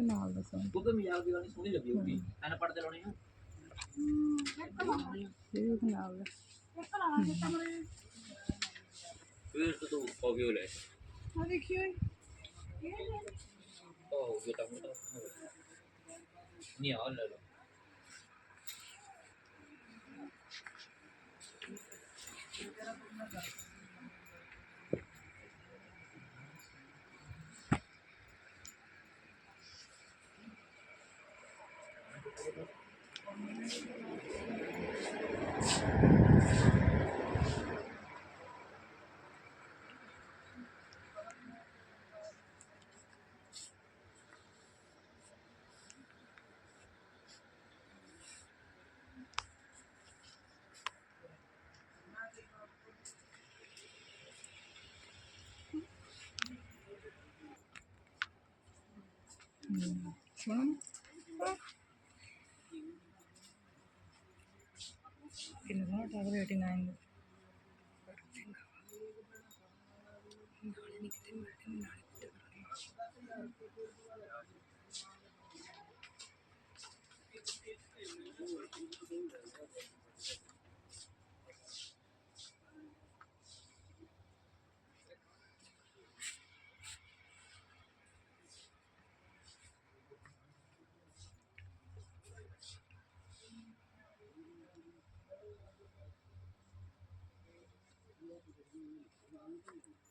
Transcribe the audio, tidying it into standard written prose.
ਨਾਲ ਦੱਸੋ ਤੂੰ ਤਾਂ ਮਜ਼ਾਕ ਦੀ ਗੱਲ ਸੋਹਣੀ ਲੱਗੀ ਹੋਊਗੀ ਐਨ ਪੜਦੇ ਲਾਉਣੇ ਆ ਇਹ ਨਾਲ ਫਿਰ ਤੂੰ ਕੌਫੀ ਲੈ ਆ ਦੇਖਿਓ ਉਹ ਜੋ ਤਾਂ ਮੋਟਾ ਨਹੀਂ ਆ ਲੈ ਲੋ कितना था 89 Thank you.